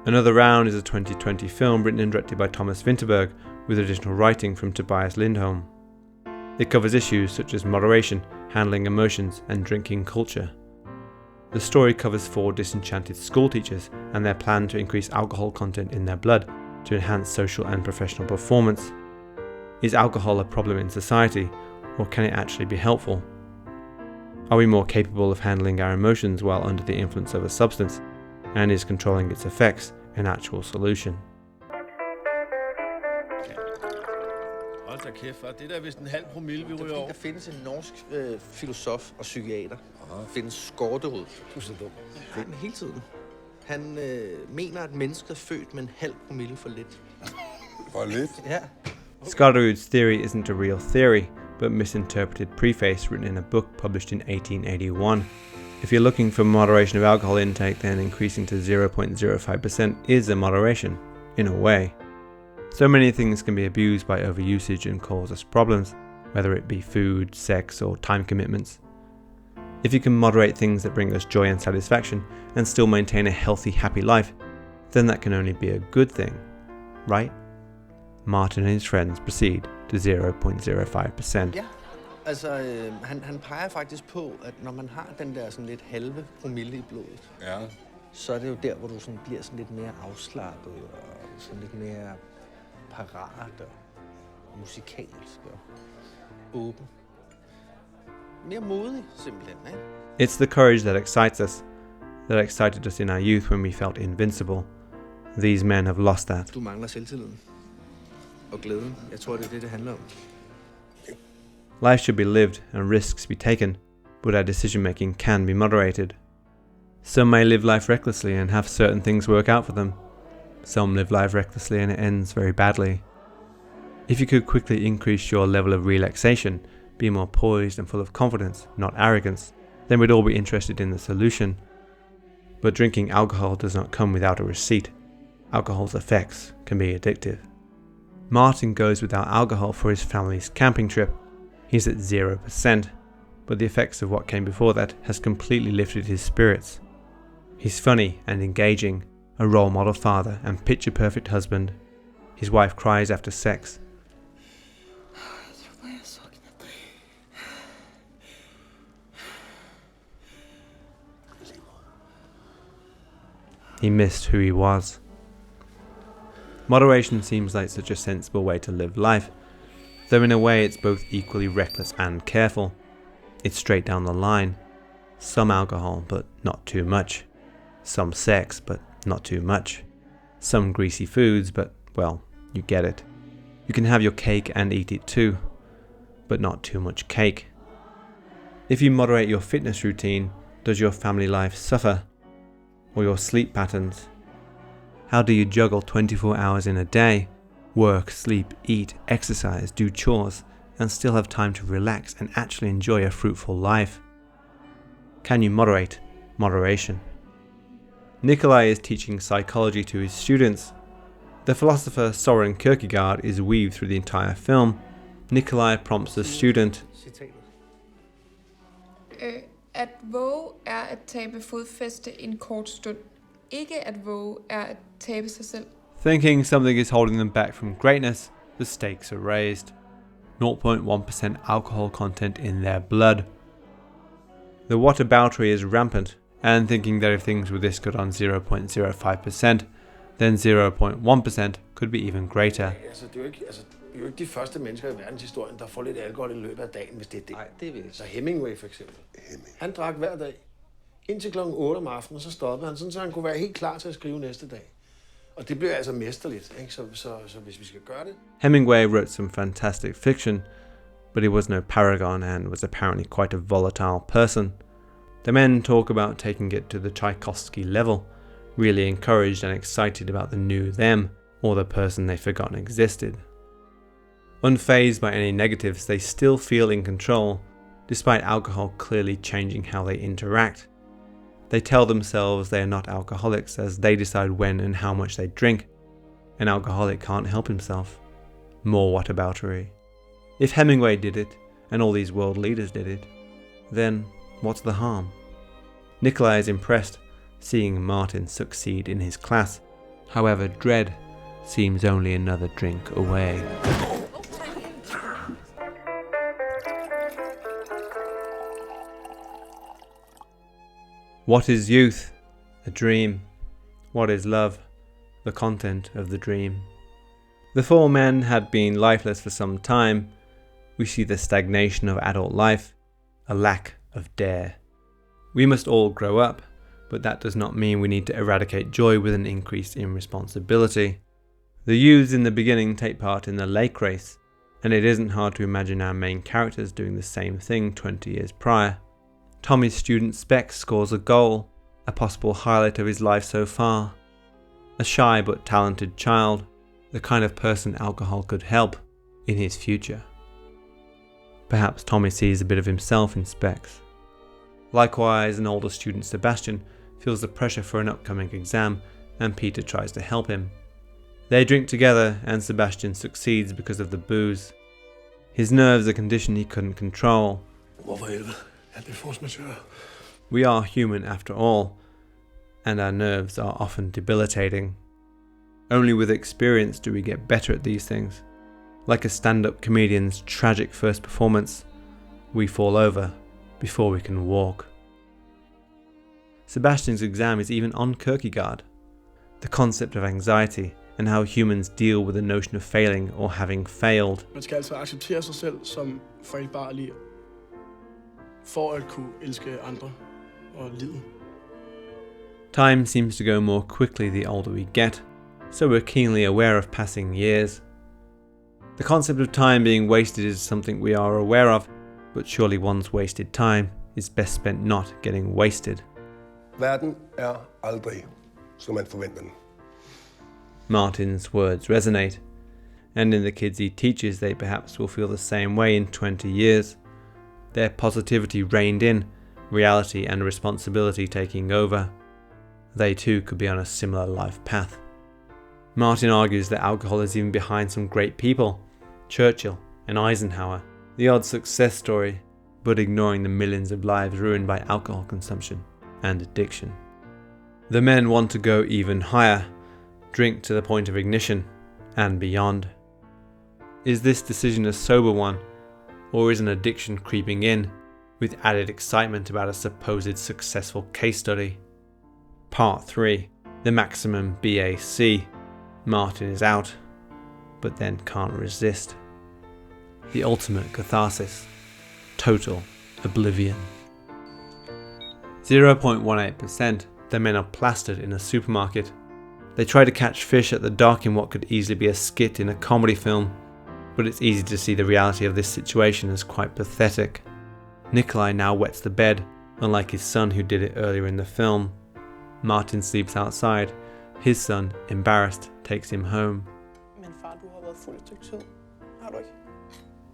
Another Round is a 2020 film written and directed by Thomas Vinterberg with additional writing from Tobias Lindholm. It covers issues such as moderation, handling emotions, and drinking culture. The story covers 4 disenchanted schoolteachers and their plan to increase alcohol content in their blood to enhance social and professional performance. Is alcohol a problem in society, or can it actually be helpful? Are we more capable of handling our emotions while under the influence of a substance, and is controlling its effects an actual solution? Hold da kæft, det der vist en halv promille, vi ryger over. Der findes en norsk filosof og psykiater. Findes Skårderud. Du er så dum. Det er den hele tiden. Han mener, at mennesket er født med en halv promille for lidt. For lidt? Ja. Skårderud's theory isn't a real theory, but misinterpreted preface written in a book published in 1881. If you're looking for moderation of alcohol intake, then increasing to 0.05% is a moderation, in a way. So many things can be abused by overusage and cause us problems, whether it be food, sex, or time commitments. If you can moderate things that bring us joy and satisfaction and still maintain a healthy, happy life, then that can only be a good thing, right? Martin and his friends proceed to 0.05%. Ja, altså han peger faktisk på, at når man har den der sådan lidt halve promille i blodet, Ja. så er det jo der, hvor du sådan bliver sådan lidt mere afslappet og sådan lidt mere parat og musikalsk og åben. Mere modig, simpelthen, ikke? It's the courage that excites us, that excited us in our youth when we felt invincible. These men have lost that. Du mangler selvtilliden og glæden. Jeg tror, det er det handler om. Life should be lived and risks be taken, but our decision making can be moderated. Some may live life recklessly and have certain things work out for them. Some live life recklessly and it ends very badly. If you could quickly increase your level of relaxation, be more poised and full of confidence, not arrogance, then we'd all be interested in the solution. But drinking alcohol does not come without a receipt. Alcohol's effects can be addictive. Martin goes without alcohol for his family's camping trip. He's at 0%, but the effects of what came before that has completely lifted his spirits. He's funny and engaging, a role model father and picture-perfect husband. His wife cries after sex. He missed who he was. Moderation seems like such a sensible way to live life, though in a way it's both equally reckless and careful. It's straight down the line. Some alcohol, but not too much. Some sex, but not too much. Some greasy foods, but, well, you get it. You can have your cake and eat it too, but not too much cake. If you moderate your fitness routine, does your family life suffer? Or your sleep patterns? How do you juggle 24 hours in a day, work, sleep, eat, exercise, do chores, and still have time to relax and actually enjoy a fruitful life? Can you moderate moderation? Nikolai is teaching psychology to his students. The philosopher Søren Kierkegaard is weaved through the entire film. Nikolai prompts the student, At våge er at tabe fodfæste en kort stund. Ikke at våge er at tabe sig selv. thinking something is holding them back from greatness, the stakes are raised. 0.1% alcohol content in their blood. The whataboutery is rampant, and thinking that if things were this good on 0.05%, then 0.1% could be even greater. Vi er jo ikke de første mennesker i verdenshistorien, der får lidt alkohol i løbet af dagen, hvis det er det. Nej, det vil jeg. Så Hemingway for eksempel. Han drak hver dag. Indtil klokken 8 om aftenen, så stoppede han, sådan, så han kunne være helt klar til at skrive næste dag. Og det blev altså mesterligt, ikke? Så hvis vi skal gøre det. Hemingway wrote some fantastic fiction, but he was no paragon and was apparently quite a volatile person. The men talk about taking it to the Tchaikovsky level, really encouraged and excited about the new them, or the person they'd forgotten existed. Unfazed by any negatives, they still feel in control, despite alcohol clearly changing how they interact. They tell themselves they are not alcoholics as they decide when and how much they drink. An alcoholic can't help himself. More whataboutery. If Hemingway did it, and all these world leaders did it, then what's the harm? Nikolai is impressed, seeing Martin succeed in his class, However, dread seems only another drink away. What is youth? A dream. What is love? The content of the dream. The four men had been lifeless for some time. We see the stagnation of adult life, a lack of dare. We must all grow up, but that does not mean we need to eradicate joy with an increase in responsibility. The youths in the beginning take part in the lake race, and it isn't hard to imagine our main characters doing the same thing 20 years prior. Tommy's student Specs scores a goal, a possible highlight of his life so far. A shy but talented child, the kind of person alcohol could help in his future. Perhaps Tommy sees a bit of himself in Specs. Likewise, an older student Sebastian feels the pressure for an upcoming exam, and Peter tries to help him. They drink together and Sebastian succeeds because of the booze. His nerves are a condition he couldn't control. We are human after all, and our nerves are often debilitating. Only with experience do we get better at these things. Like a stand-up comedian's tragic first performance, we fall over before we can walk. Sebastian's exam is even on Kierkegaard. The concept of anxiety and how humans deal with the notion of failing or having failed. Man skal altså acceptere sig selv som fejlbarlig for at kunne elske andre og livet. Time seems to go more quickly the older we get, so we're keenly aware of passing years. The concept of time being wasted is something we are aware of, but surely one's wasted time is best spent not getting wasted. Verden aldrig, som man forventer den. Martin's words resonate, and in the kids he teaches they perhaps will feel the same way in 20 years. Their positivity reined in, reality and responsibility taking over. They too could be on a similar life path. Martin argues that alcohol is even behind some great people, Churchill and Eisenhower, the odd success story, but ignoring the millions of lives ruined by alcohol consumption and addiction. The men want to go even higher, drink to the point of ignition and beyond. Is this decision a sober one, or is an addiction creeping in, with added excitement about a supposed successful case study? Part 3. The maximum BAC. Martin is out, but then can't resist. The ultimate catharsis. Total oblivion. 0.18%. The men are plastered in a supermarket. They try to catch fish at the dock in what could easily be a skit in a comedy film, but it's easy to see the reality of this situation as quite pathetic. Nikolai now wets the bed, unlike his son who did it earlier in the film. Martin sleeps outside. His son, embarrassed, takes him home. Men far, du har været fuld et stykke tid. Har du ikke?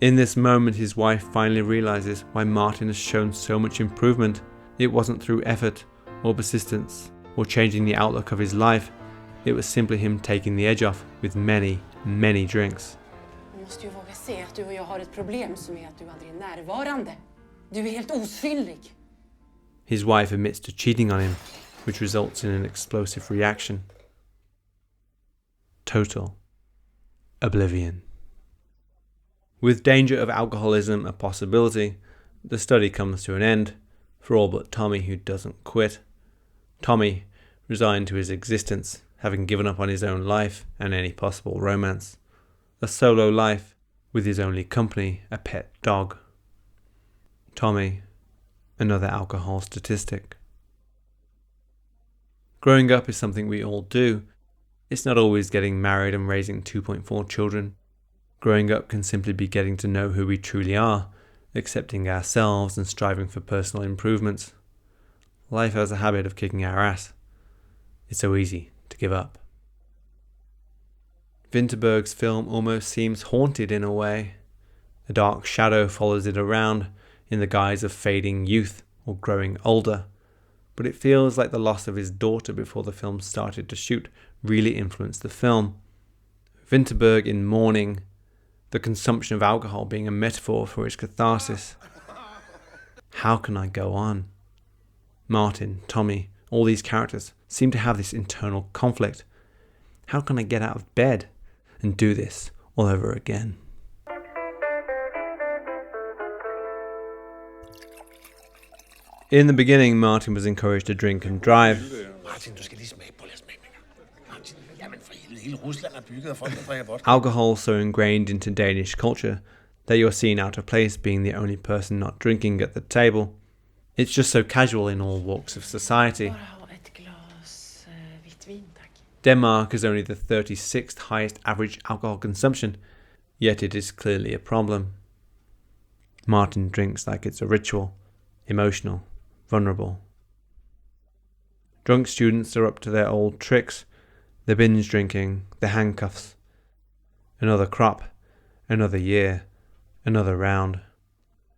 In this moment, his wife finally realizes why Martin has shown so much improvement. It wasn't through effort, or persistence, or changing the outlook of his life. It was simply him taking the edge off with many, many drinks. Du måste ju våga se att du och jag har ett problem som är att du aldrig är närvarande. Du är helt osynlig. His wife admits to cheating on him, which results in an explosive reaction. Total oblivion. With danger of alcoholism a possibility, the study comes to an end, for all but Tommy, who doesn't quit. Tommy, resigned to his existence, having given up on his own life and any possible romance. A solo life, with his only company a pet dog. Tommy, another alcohol statistic. Growing up is something we all do. It's not always getting married and raising 2.4 children. Growing up can simply be getting to know who we truly are, accepting ourselves and striving for personal improvements. Life has a habit of kicking our ass. It's so easy to give up. Vinterberg's film almost seems haunted in a way. A dark shadow follows it around in the guise of fading youth or growing older, but it feels like the loss of his daughter before the film started to shoot really influenced the film. Vinterberg in mourning, the consumption of alcohol being a metaphor for his catharsis. How can I go on? Martin, Tommy, all these characters seem to have this internal conflict. How can I get out of bed and do this all over again? In the beginning, Martin was encouraged to drink and drive. Martin, du skal lige smage på. Lad os smage. Martin, jamen for helvede, hele Rusland er bygget af folk, der drikker vodka. Alcohol so ingrained into Danish culture that you're seen out of place being the only person not drinking at the table. It's just so casual in all walks of society. Denmark is only the 36th highest average alcohol consumption, yet it is clearly a problem. Martin drinks like it's a ritual, emotional, vulnerable. Drunk students are up to their old tricks, the binge drinking, the handcuffs. Another crop, another year, another round.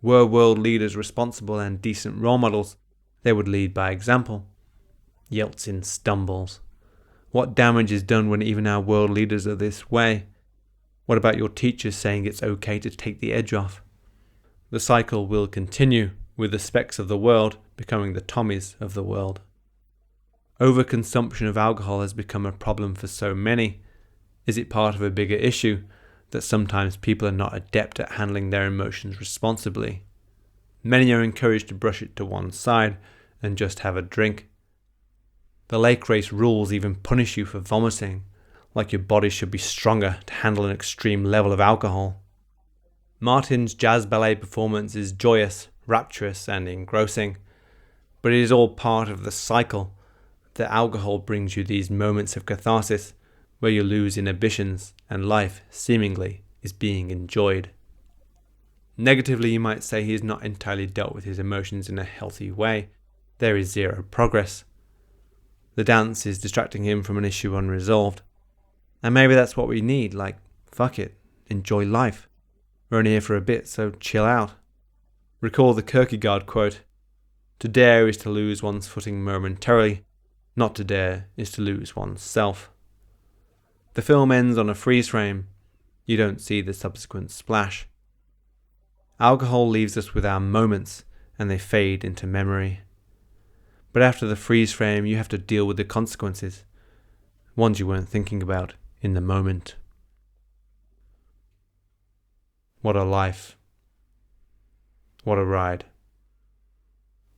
Were world leaders responsible and decent role models, they would lead by example. Yeltsin stumbles. What damage is done when even our world leaders are this way? What about your teachers saying it's okay to take the edge off? The cycle will continue, with the specks of the world becoming the Tommies of the world. Overconsumption of alcohol has become a problem for so many. Is it part of a bigger issue that sometimes people are not adept at handling their emotions responsibly? Many are encouraged to brush it to one side and just have a drink. The lake race rules even punish you for vomiting, like your body should be stronger to handle an extreme level of alcohol. Martin's jazz ballet performance is joyous, rapturous and engrossing, but it is all part of the cycle that alcohol brings you these moments of catharsis where you lose inhibitions and life, seemingly, is being enjoyed. Negatively, you might say he has not entirely dealt with his emotions in a healthy way. There is zero progress. The dance is distracting him from an issue unresolved. And maybe that's what we need, like, fuck it, enjoy life. We're only here for a bit, so chill out. Recall the Kierkegaard quote, "To dare is to lose one's footing momentarily, not to dare is to lose one's self." The film ends on a freeze frame. You don't see the subsequent splash. Alcohol leaves us with our moments, and they fade into memory. But after the freeze frame, you have to deal with the consequences, ones you weren't thinking about in the moment. What a life. What a ride.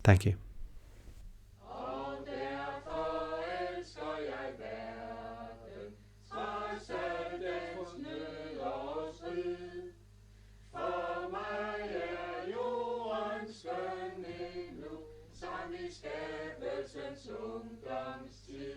Thank you. Skabelsens ungdomstid.